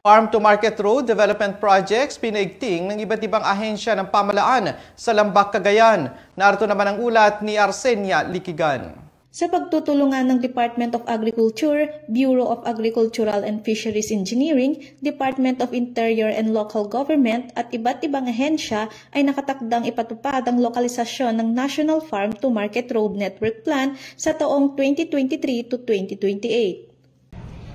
Farm-to-Market Road Development Projects pinaigting ng iba't ibang ahensya ng pamahalaan sa Lambak, Cagayan. Narito naman ang ulat ni Arsenia Likigan. Sa pagtutulungan ng Department of Agriculture, Bureau of Agricultural and Fisheries Engineering, Department of Interior and Local Government at iba't ibang ahensya ay nakatakdang ipatupad ang lokalisasyon ng National Farm-to-Market Road Network Plan sa taong 2023 to 2028.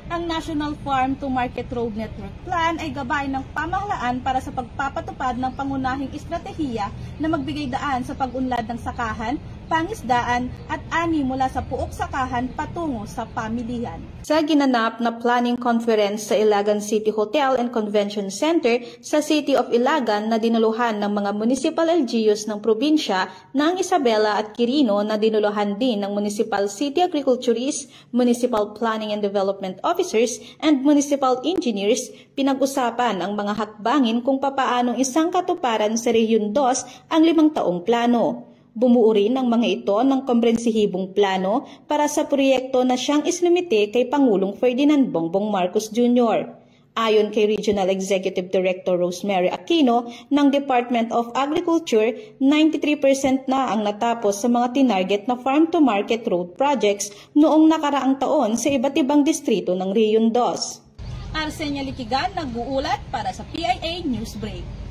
Ang National Farm-to-Market Road Network Plan ay gabay ng pamahalaan para sa pagpapatupad ng pangunahing estratehiya na magbigay daan sa pag-unlad ng sakahan, pangisdaan at ani mula sa puok sakahan patungo sa pamilihan. Sa ginanap na planning conference sa Ilagan City Hotel and Convention Center sa City of Ilagan na dinuluhan ng mga municipal LGUs ng probinsya ng Isabela at Quirino na dinuluhan din ng Municipal City Agriculturists, Municipal Planning and Development Officers and Municipal Engineers, pinag-usapan ang mga hakbangin kung papaanong isang katuparan sa Rehiyon 2 ang 5 taong plano. Bumuo rin ang mga ito ng komprehensibong plano para sa proyekto na siyang isinumite kay Pangulong Ferdinand Bongbong Marcos Jr. Ayon kay Regional Executive Director Rosemary Aquino ng Department of Agriculture, 93% na ang natapos sa mga tinarget na farm-to-market road projects noong nakaraang taon sa iba't ibang distrito ng Rehiyon 2. Arsenia Likigan, nag-uulat para sa PIA Newsbreak.